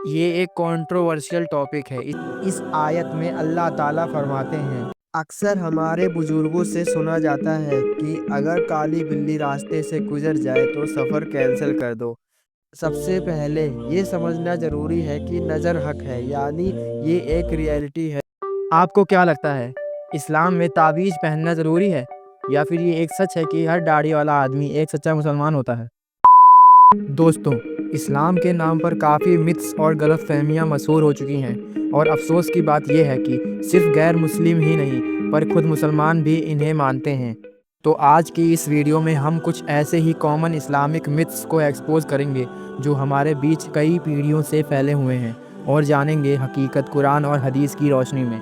یہ ایک controversial topic ہے۔ اس آیت میں اللہ تعالیٰ فرماتے ہیں، اکثر ہمارے بزرگوں سے سنا جاتا ہے کہ اگر کالی بلی راستے سے گزر جائے تو سفر کینسل کر دو۔ سب سے پہلے یہ سمجھنا ضروری ہے کہ نظر حق ہے، یعنی یہ ایک ریئلٹی ہے۔ آپ کو کیا لگتا ہے، اسلام میں تعویذ پہننا ضروری ہے، یا پھر یہ ایک سچ ہے کہ ہر داڑھی والا آدمی ایک سچا مسلمان ہوتا ہے؟ دوستوں، اسلام کے نام پر کافی متس اور غلط فہمیاں مشہور ہو چکی ہیں، اور افسوس کی بات یہ ہے کہ صرف غیر مسلم ہی نہیں پر خود مسلمان بھی انہیں مانتے ہیں۔ تو آج کی اس ویڈیو میں ہم کچھ ایسے ہی کامن اسلامک متس کو ایکسپوز کریں گے جو ہمارے بیچ کئی پیڑھیوں سے پھیلے ہوئے ہیں، اور جانیں گے حقیقت قرآن اور حدیث کی روشنی میں۔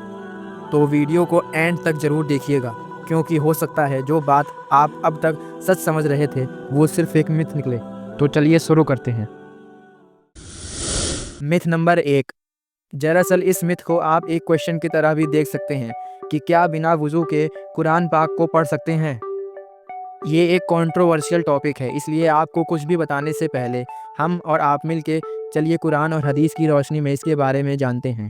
تو ویڈیو کو اینڈ تک ضرور دیکھیے گا، کیونکہ ہو سکتا ہے جو بات آپ اب تک سچ سمجھ رہے تھے وہ صرف ایک متھ نکلے۔ تو چلیے شروع کرتے ہیں۔ متھ نمبر 1۔ دراصل اس متھ کو آپ ایک کوشچن کی طرح بھی دیکھ سکتے ہیں کہ کیا بنا وضو کے قرآن پاک کو پڑھ سکتے ہیں؟ یہ ایک کنٹروورشل ٹاپک ہے، اس لیے آپ کو کچھ بھی بتانے سے پہلے ہم اور آپ مل کے چلیے قرآن اور حدیث کی روشنی میں اس کے بارے میں جانتے ہیں۔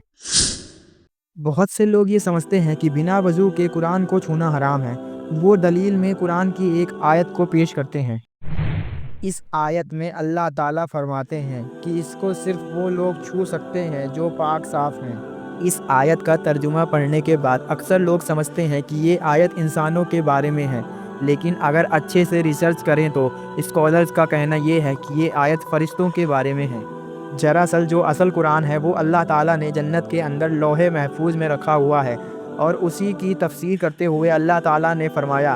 بہت سے لوگ یہ سمجھتے ہیں کہ بنا وضو کے قرآن کو چھونا حرام ہے۔ وہ دلیل میں قرآن کی ایک آیت کو پیش کرتے ہیں۔ اس آیت میں اللہ تعالیٰ فرماتے ہیں کہ اس کو صرف وہ لوگ چھو سکتے ہیں جو پاک صاف ہیں۔ اس آیت کا ترجمہ پڑھنے کے بعد اکثر لوگ سمجھتے ہیں کہ یہ آیت انسانوں کے بارے میں ہے، لیکن اگر اچھے سے ریسرچ کریں تو اسکالرز کا کہنا یہ ہے کہ یہ آیت فرشتوں کے بارے میں ہے۔ دراصل جو اصل قرآن ہے وہ اللہ تعالیٰ نے جنت کے اندر لوح محفوظ میں رکھا ہوا ہے، اور اسی کی تفسیر کرتے ہوئے اللہ تعالیٰ نے فرمایا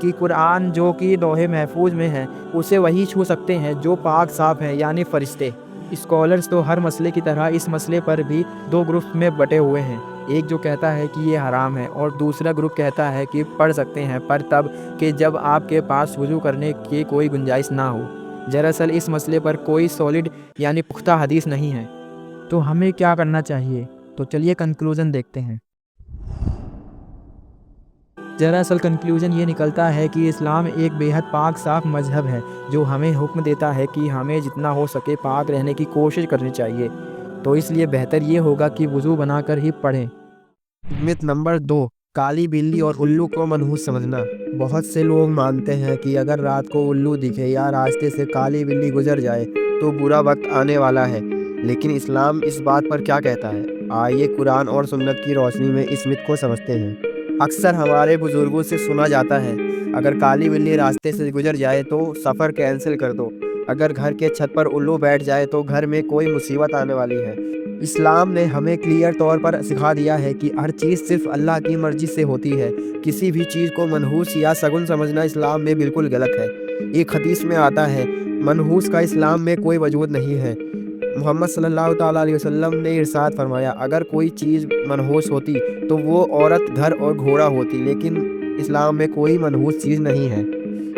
کہ قرآن جو کہ لوح محفوظ میں ہے اسے وہی چھو سکتے ہیں جو پاک صاف ہیں، یعنی فرشتے۔ اسکالرز تو ہر مسئلے کی طرح اس مسئلے پر بھی دو گروپ میں بٹے ہوئے ہیں، ایک جو کہتا ہے کہ یہ حرام ہے اور دوسرا گروپ کہتا ہے کہ پڑھ سکتے ہیں، پر تب کہ جب آپ کے پاس وضو کرنے کی کوئی گنجائش نہ ہو۔ دراصل اس مسئلے پر کوئی سالڈ یعنی پختہ حدیث نہیں ہے۔ تو ہمیں کیا کرنا چاہیے؟ تو چلیے کنکلوژن دیکھتے ہیں۔ دراصل کنکلوژن یہ نکلتا ہے کہ اسلام ایک بے حد پاک صاف مذہب ہے جو ہمیں حکم دیتا ہے کہ ہمیں جتنا ہو سکے پاک رہنے کی کوشش کرنی چاہیے، تو اس لیے بہتر یہ ہوگا کہ وضو بنا کر ہی پڑھیں۔ متھ نمبر 2۔ کالی بلی اور الو کو منحوس سمجھنا۔ بہت سے لوگ مانتے ہیں کہ اگر رات کو الو دکھے یا راستے سے کالی بلی گزر جائے تو برا وقت آنے والا ہے، لیکن اسلام اس بات پر کیا کہتا ہے؟ آئیے قرآن اور سنت کی روشنی میں اس متھ کو سمجھتے ہیں۔ اکثر ہمارے بزرگوں سے سنا جاتا ہے، اگر کالی بلی راستے سے گزر جائے تو سفر کینسل کر دو۔ اگر گھر کے چھت پر الو بیٹھ جائے تو گھر میں کوئی مصیبت آنے والی ہے۔ اسلام نے ہمیں کلیئر طور پر سکھا دیا ہے کہ ہر چیز صرف اللہ کی مرضی سے ہوتی ہے۔ کسی بھی چیز کو منحوس یا شگن سمجھنا اسلام میں بالکل غلط ہے۔ ایک حدیث میں آتا ہے، منحوس کا اسلام میں کوئی وجود نہیں ہے۔ محمد صلی اللہ تعالیٰ علیہ وسلم نے ارشاد فرمایا، اگر کوئی چیز منحوس ہوتی تو وہ عورت، گھر اور گھوڑا ہوتی، لیکن اسلام میں کوئی منحوس چیز نہیں ہے۔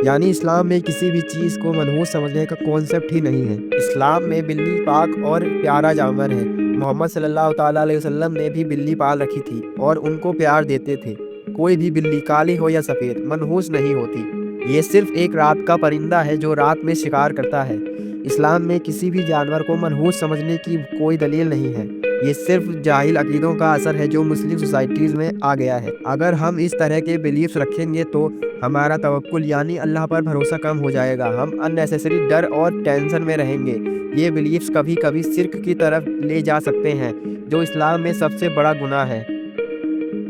یعنی اسلام میں کسی بھی چیز کو منحوس سمجھنے کا کانسیپٹ ہی نہیں ہے۔ اسلام میں بلی پاک اور پیارا جانور ہے۔ محمد صلی اللہ تعالیٰ علیہ وسلم نے بھی بلی پال رکھی تھی اور ان کو پیار دیتے تھے۔ کوئی بھی بلی کالی ہو یا سفید منحوس نہیں ہوتی۔ یہ صرف ایک رات کا پرندہ ہے جو رات میں شکار کرتا ہے۔ اسلام میں کسی بھی جانور کو منحوس سمجھنے کی کوئی دلیل نہیں ہے۔ یہ صرف جاہل عقیدوں کا اثر ہے جو مسلم سوسائٹیز میں آ گیا ہے۔ اگر ہم اس طرح کے بیلیفز رکھیں گے تو ہمارا توکل یعنی اللہ پر بھروسہ کم ہو جائے گا۔ ہم اننیسیسری ڈر اور ٹینشن میں رہیں گے۔ یہ بیلیفز کبھی کبھی شرک کی طرف لے جا سکتے ہیں، جو اسلام میں سب سے بڑا گناہ ہے۔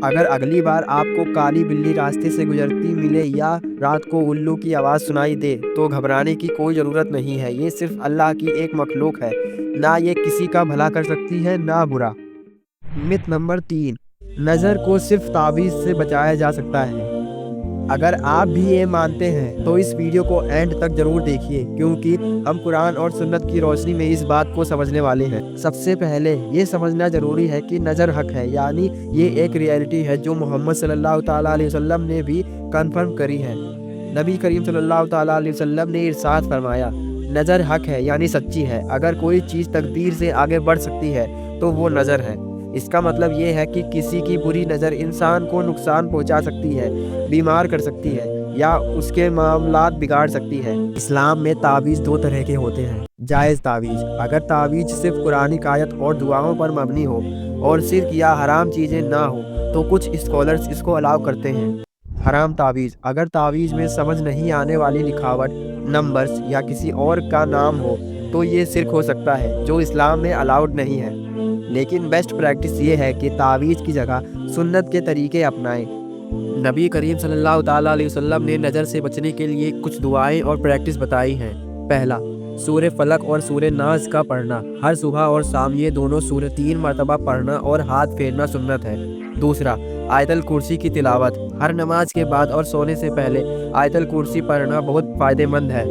اگر اگلی بار آپ کو کالی بلی راستے سے گزرتی ملے یا رات کو الو کی آواز سنائی دے تو گھبرانے کی کوئی ضرورت نہیں ہے۔ یہ صرف اللہ کی ایک مخلوق ہے، نہ یہ کسی کا بھلا کر سکتی ہے نہ برا۔ متھ نمبر 3۔ نظر کو صرف تعویذ سے بچایا جا سکتا ہے۔ اگر آپ بھی یہ مانتے ہیں تو اس ویڈیو کو اینڈ تک ضرور دیکھیے، کیونکہ ہم قرآن اور سنت کی روشنی میں اس بات کو سمجھنے والے ہیں۔ سب سے پہلے یہ سمجھنا ضروری ہے کہ نظر حق ہے، یعنی یہ ایک ریئلٹی ہے جو محمد صلی اللہ تعالیٰ علیہ وسلم نے بھی کنفرم کری ہے۔ نبی کریم صلی اللہ تعالیٰ علیہ وسلم نے ارشاد فرمایا، نظر حق ہے یعنی سچی ہے۔ اگر کوئی چیز تقدیر سے آگے بڑھ سکتی ہے تو وہ نظر ہے۔ اس کا مطلب یہ ہے کہ کسی کی بری نظر انسان کو نقصان پہنچا سکتی ہے، بیمار کر سکتی ہے، یا اس کے معاملات بگاڑ سکتی ہے۔ اسلام میں تعویذ دو طرح کے ہوتے ہیں۔ جائز تعویذ: اگر تعویذ صرف قرآن آیت اور دعاؤں پر مبنی ہو اور شرک یا حرام چیزیں نہ ہو تو کچھ اسکالرز اس کو الاؤ کرتے ہیں۔ حرام تعویذ: اگر تعویذ میں سمجھ نہیں آنے والی لکھاوٹ، نمبرز یا کسی اور کا نام ہو تو یہ شرک ہو سکتا ہے، جو اسلام میں الاؤڈ نہیں ہے۔ لیکن بیسٹ پریکٹس یہ ہے کہ تعویذ کی جگہ سنت کے طریقے اپنائیں۔ نبی کریم صلی اللہ تعالیٰ علیہ وسلم نے نظر سے بچنے کے لیے کچھ دعائیں اور پریکٹس بتائی ہیں۔ پہلا، سورہ فلق اور سورہ ناس کا پڑھنا۔ ہر صبح اور شام یہ دونوں سورہ 3 مرتبہ پڑھنا اور ہاتھ پھیرنا سنت ہے۔ دوسرا، آیت الکرسی کی تلاوت۔ ہر نماز کے بعد اور سونے سے پہلے آیت الکرسی پڑھنا بہت فائدہ مند ہے۔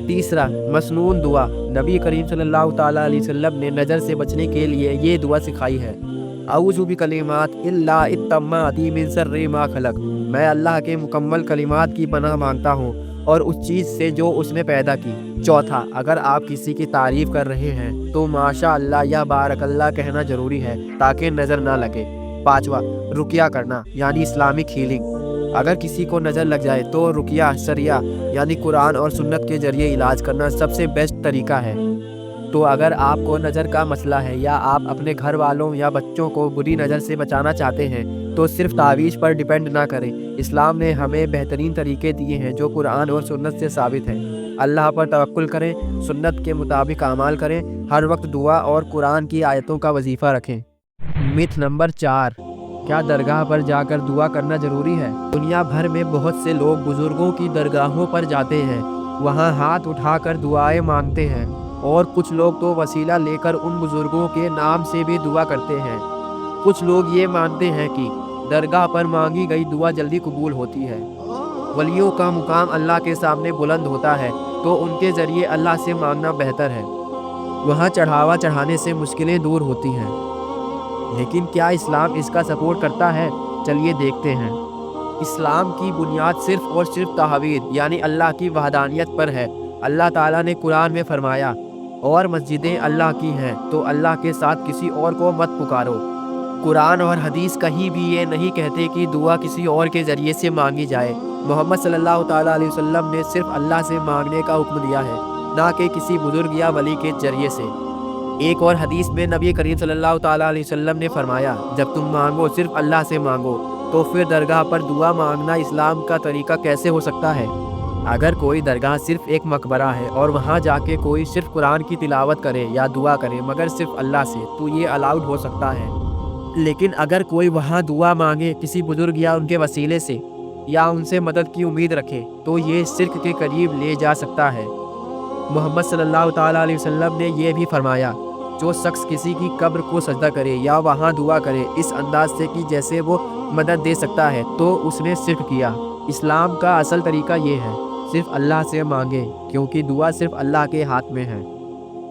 تیسرا، مسنون دعا۔ نبی کریم صلی اللہ تعالیٰ علیہ وسلم نے نظر سے بچنے کے لیے یہ دعا سکھائی ہے: اعوذ بکلمات اللہ التامات من شر ما خلق۔ میں اللہ کے مکمل کلمات کی پناہ مانگتا ہوں اور اس چیز سے جو اس نے پیدا کی۔ چوتھا، اگر آپ کسی کی تعریف کر رہے ہیں تو ماشاء اللہ یا بارک اللہ کہنا ضروری ہے تاکہ نظر نہ لگے۔ پانچواں، رقیہ کرنا یعنی اسلامک ہیلنگ۔ اگر کسی کو نظر لگ جائے تو رقیہ شرعیہ یعنی قرآن اور سنت کے ذریعے علاج کرنا سب سے بیسٹ طریقہ ہے۔ تو اگر آپ کو نظر کا مسئلہ ہے یا آپ اپنے گھر والوں یا بچوں کو بری نظر سے بچانا چاہتے ہیں تو صرف تعویذ پر ڈیپینڈ نہ کریں۔ اسلام نے ہمیں بہترین طریقے دیے ہیں جو قرآن اور سنت سے ثابت ہیں۔ اللہ پر توکل کریں، سنت کے مطابق اعمال کریں، ہر وقت دعا اور قرآن کی آیتوں کا وظیفہ رکھیں۔ متھ نمبر 4، کیا درگاہ پر جا کر دعا کرنا ضروری ہے؟ دنیا بھر میں بہت سے لوگ بزرگوں کی درگاہوں پر جاتے ہیں، وہاں ہاتھ اٹھا کر دعائیں مانگتے ہیں، اور کچھ لوگ تو وسیلہ لے کر ان بزرگوں کے نام سے بھی دعا کرتے ہیں۔ کچھ لوگ یہ مانتے ہیں کہ درگاہ پر مانگی گئی دعا جلدی قبول ہوتی ہے۔ ولیوں کا مقام اللہ کے سامنے بلند ہوتا ہے تو ان کے ذریعے اللہ سے مانگنا بہتر ہے۔ وہاں چڑھاوا چڑھانے سے مشکلیں دور ہوتی ہیں۔ لیکن کیا اسلام اس کا سپورٹ کرتا ہے؟ چلیے دیکھتے ہیں۔ اسلام کی بنیاد صرف اور صرف توحید یعنی اللہ کی وحدانیت پر ہے۔ اللہ تعالیٰ نے قرآن میں فرمایا، اور مسجدیں اللہ کی ہیں تو اللہ کے ساتھ کسی اور کو مت پکارو۔ قرآن اور حدیث کہیں بھی یہ نہیں کہتے کہ دعا کسی اور کے ذریعے سے مانگی جائے۔ محمد صلی اللہ تعالیٰ علیہ وسلم نے صرف اللہ سے مانگنے کا حکم دیا ہے، نہ کہ کسی بزرگ یا ولی کے ذریعے سے۔ ایک اور حدیث میں نبی کریم صلی اللہ تعالیٰ علیہ وسلم نے فرمایا، جب تم مانگو صرف اللہ سے مانگو، تو پھر درگاہ پر دعا مانگنا اسلام کا طریقہ کیسے ہو سکتا ہے؟ اگر کوئی درگاہ صرف ایک مقبرہ ہے اور وہاں جا کے کوئی صرف قرآن کی تلاوت کرے یا دعا کرے مگر صرف اللہ سے، تو یہ الاؤڈ ہو سکتا ہے۔ لیکن اگر کوئی وہاں دعا مانگے کسی بزرگ یا ان کے وسیلے سے، یا ان سے مدد کی امید رکھے، تو یہ شرک کے قریب لے جا سکتا ہے۔ محمد صلی اللہ تعالیٰ علیہ وسلم نے یہ بھی فرمایا، جو شخص کسی کی قبر کو سجدہ کرے یا وہاں دعا کرے اس انداز سے کہ جیسے وہ مدد دے سکتا ہے تو اس نے شرک کیا۔ اسلام کا اصل طریقہ یہ ہے، صرف اللہ سے مانگیں، کیونکہ دعا صرف اللہ کے ہاتھ میں ہے۔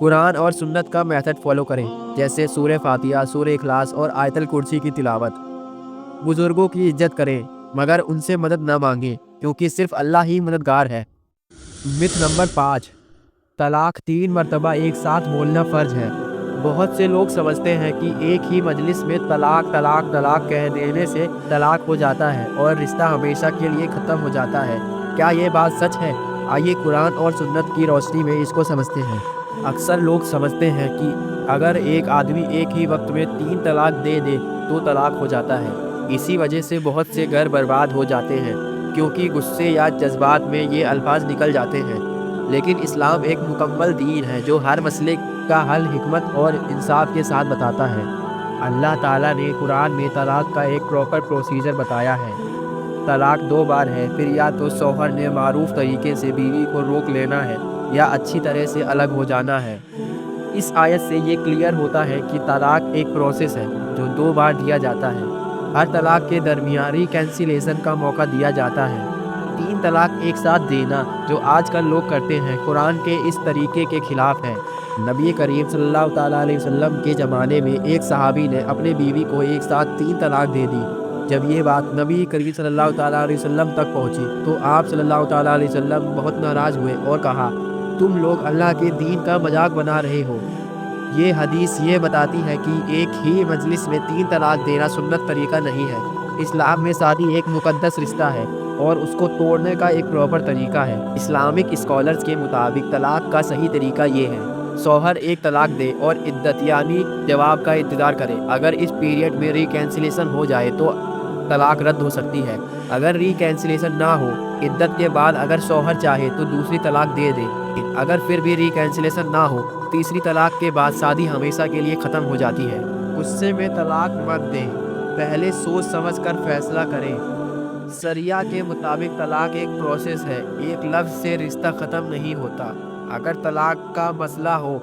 قرآن اور سنت کا میتھڈ فالو کریں، جیسے سورہ فاتحہ، سورہ اخلاص اور آیت الکرسی کی تلاوت۔ بزرگوں کی عزت کریں مگر ان سے مدد نہ مانگیں، کیونکہ صرف اللہ ہی مددگار ہے۔ متھ نمبر 5، طلاق 3 مرتبہ ایک ساتھ بولنا فرض ہے۔ بہت سے لوگ سمجھتے ہیں کہ ایک ہی مجلس میں طلاق طلاق طلاق کہہ دینے سے طلاق ہو جاتا ہے اور رشتہ ہمیشہ کے لیے ختم ہو جاتا ہے۔ کیا یہ بات سچ ہے؟ آئیے قرآن اور سنت کی روشنی میں اس کو سمجھتے ہیں۔ اکثر لوگ سمجھتے ہیں کہ اگر ایک آدمی ایک ہی وقت میں 3 طلاق دے دے تو طلاق ہو جاتا ہے۔ اسی وجہ سے بہت سے گھر برباد ہو جاتے ہیں، کیونکہ غصے یا جذبات میں یہ الفاظ نکل جاتے ہیں۔ لیکن اسلام ایک مکمل دین ہے جو ہر مسئلے کا حل حکمت اور انصاف کے ساتھ بتاتا ہے۔ اللہ تعالیٰ نے قرآن میں طلاق کا ایک پراپر پروسیجر بتایا ہے۔ طلاق 2 بار ہے، پھر یا تو شوہر نے معروف طریقے سے بیوی کو روک لینا ہے یا اچھی طرح سے الگ ہو جانا ہے۔ اس آیت سے یہ کلیئر ہوتا ہے کہ طلاق ایک پروسیس ہے جو 2 بار دیا جاتا ہے۔ ہر طلاق کے درمیان ریکنسیلیشن کا موقع دیا جاتا ہے۔ 3 طلاق ایک ساتھ دینا جو آج کل لوگ کرتے ہیں قرآن کے اس طریقے کے خلاف ہے۔ نبی کریم صلی اللہ تعالیٰ علیہ وسلم کے زمانے میں ایک صحابی نے اپنے بیوی کو ایک ساتھ 3 طلاق دے دی۔ جب یہ بات نبی کریم صلی اللہ تعالیٰ علیہ وسلم تک پہنچی تو آپ صلی اللہ تعالیٰ علیہ وسلم بہت ناراض ہوئے اور کہا، تم لوگ اللہ کے دین کا مذاق بنا رہے ہو۔ یہ حدیث یہ بتاتی ہے کہ ایک ہی مجلس میں 3 طلاق دینا سنت طریقہ نہیں ہے۔ اسلام میں شادی ایک مقدس رشتہ ہے اور اس کو توڑنے کا ایک پراپر طریقہ ہے۔ اسلامک اسکالرز کے مطابق طلاق کا صحیح طریقہ یہ ہے: شوہر ایک طلاق دے اور عدت یعنی جواب کا انتظار کرے۔ اگر اس پیریڈ میں ریکینسلیشن ہو جائے تو طلاق رد ہو سکتی ہے۔ اگر ریکینسلیشن نہ ہو، عدت کے بعد اگر شوہر چاہے تو دوسری طلاق دے دے۔ اگر پھر بھی ریکینسلیشن نہ ہو، تیسری طلاق کے بعد شادی ہمیشہ کے لیے ختم ہو جاتی ہے۔ غصے میں طلاق مت دیں، پہلے سوچ سمجھ کر فیصلہ کریں۔ شریعہ کے مطابق طلاق ایک پروسیس ہے، ایک لفظ سے رشتہ ختم نہیں ہوتا۔ اگر طلاق کا مسئلہ ہو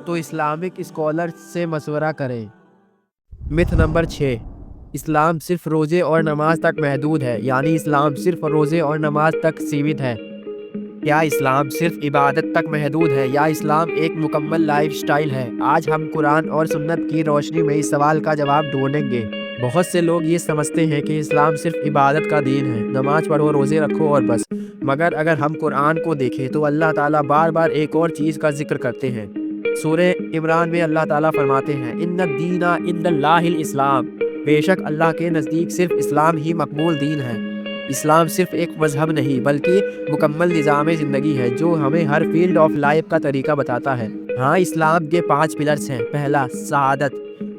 تو اسلامک اسکالر سے مشورہ کریں۔ متھ نمبر 6: اسلام صرف روزے اور نماز تک محدود ہے، یعنی اسلام صرف روزے اور نماز تک سیمت ہے۔ کیا اسلام صرف عبادت تک محدود ہے یا اسلام ایک مکمل لائف سٹائل ہے؟ آج ہم قرآن اور سنت کی روشنی میں اس سوال کا جواب ڈھونڈیں گے۔ بہت سے لوگ یہ سمجھتے ہیں کہ اسلام صرف عبادت کا دین ہے، نماز پڑھو، روزے رکھو اور بس۔ مگر اگر ہم قرآن کو دیکھیں تو اللہ تعالیٰ بار بار ایک اور چیز کا ذکر کرتے ہیں۔ سورہ عمران میں اللہ تعالیٰ فرماتے ہیں: ان الدین عند اللہ الاسلام، بے شک اللہ کے نزدیک صرف اسلام ہی مقبول دین ہے۔ اسلام صرف ایک مذہب نہیں بلکہ مکمل نظام زندگی ہے جو ہمیں ہر فیلڈ آف لائف کا طریقہ بتاتا ہے۔ ہاں، اسلام کے 5 پلرز ہیں: پہلا شہادت،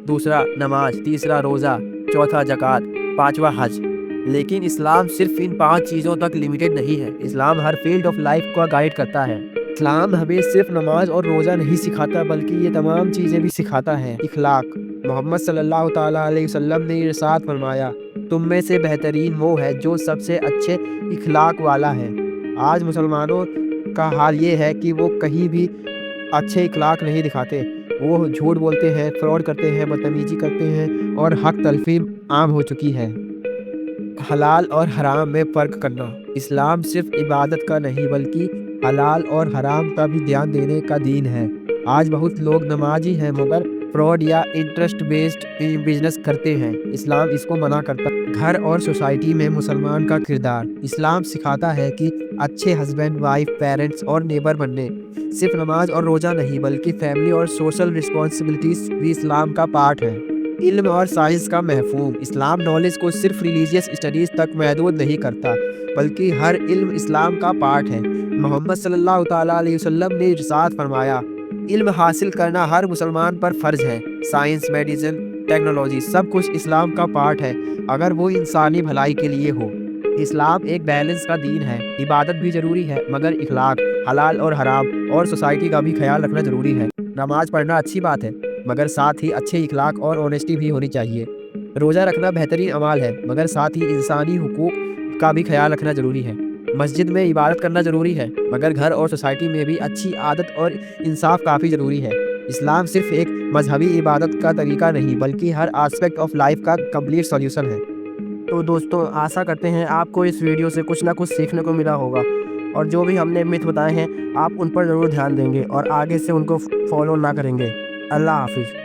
دوسرا نماز، تیسرا روزہ، چوتھا زکوٰۃ، 5واں حج۔ لیکن اسلام صرف ان 5 چیزوں تک لمیٹڈ نہیں ہے، اسلام ہر فیلڈ آف لائف کو گائیڈ کرتا ہے۔ اسلام ہمیں صرف نماز اور روزہ نہیں سکھاتا بلکہ یہ تمام چیزیں بھی سکھاتا ہے۔ اخلاق: محمد صلی اللہ تعالیٰ علیہ وسلم نے ارشاد فرمایا: تم میں سے بہترین وہ ہے جو سب سے اچھے اخلاق والا ہے۔ آج مسلمانوں کا حال یہ ہے کہ وہ کہیں بھی اچھے اخلاق نہیں دکھاتے، وہ جھوٹ بولتے ہیں، فراڈ کرتے ہیں، بدتمیزی کرتے ہیں اور حق تلفی عام ہو چکی ہے۔ حلال اور حرام میں فرق کرنا: اسلام صرف عبادت کا نہیں بلکہ حلال اور حرام کا بھی دھیان دینے کا دین ہے۔ آج بہت لوگ نمازی ہیں مگر فراڈ یا انٹرسٹ بیسڈ بزنس کرتے ہیں، اسلام اس کو منع کرتا ہے۔ گھر اور سوسائٹی میں مسلمان کا کردار: اسلام سکھاتا ہے کہ اچھے ہسبینڈ، وائف، پیرنٹس اور نیبر بننے۔ صرف نماز اور روزہ نہیں بلکہ فیملی اور سوشل رسپانسبلٹیز بھی اسلام کا پارٹ ہے۔ علم اور سائنس کا مفہوم: اسلام نالج کو صرف ریلیجیس اسٹڈیز تک محدود نہیں کرتا بلکہ ہر علم اسلام کا پارٹ ہے۔ محمد صلی اللہ تعالیٰ علیہ وسلم نے ارشاد فرمایا: علم حاصل کرنا ہر مسلمان پر فرض ہے۔ سائنس، میڈیسن، ٹیکنالوجی سب کچھ اسلام کا پارٹ ہے اگر وہ انسانی بھلائی کے لیے ہو۔ اسلام ایک بیلنس کا دین ہے، عبادت بھی ضروری ہے مگر اخلاق، حلال اور حرام اور سوسائٹی کا بھی خیال رکھنا ضروری ہے۔ نماز پڑھنا اچھی بات ہے مگر ساتھ ہی اچھے اخلاق اور آنیسٹی بھی ہونی چاہیے۔ روزہ رکھنا بہترین عمل ہے مگر ساتھ ہی انسانی حقوق کا بھی خیال رکھنا ضروری ہے۔ مسجد میں عبادت کرنا ضروری ہے مگر گھر اور سوسائٹی میں بھی اچھی عادت اور انصاف کافی ضروری ہے۔ اسلام صرف ایک مذہبی عبادت کا طریقہ نہیں بلکہ ہر آسپیکٹ آف لائف کا کمپلیٹ سولوشن ہے۔ تو دوستوں، آشا کرتے ہیں آپ کو اس ویڈیو سے کچھ نہ کچھ سیکھنے کو ملا ہوگا، اور جو بھی ہم نے میتھ بتائے ہیں آپ ان پر ضرور دھیان دیں گے اور آگے سے ان کو فالو نہ کریں گے۔ اللہ حافظ۔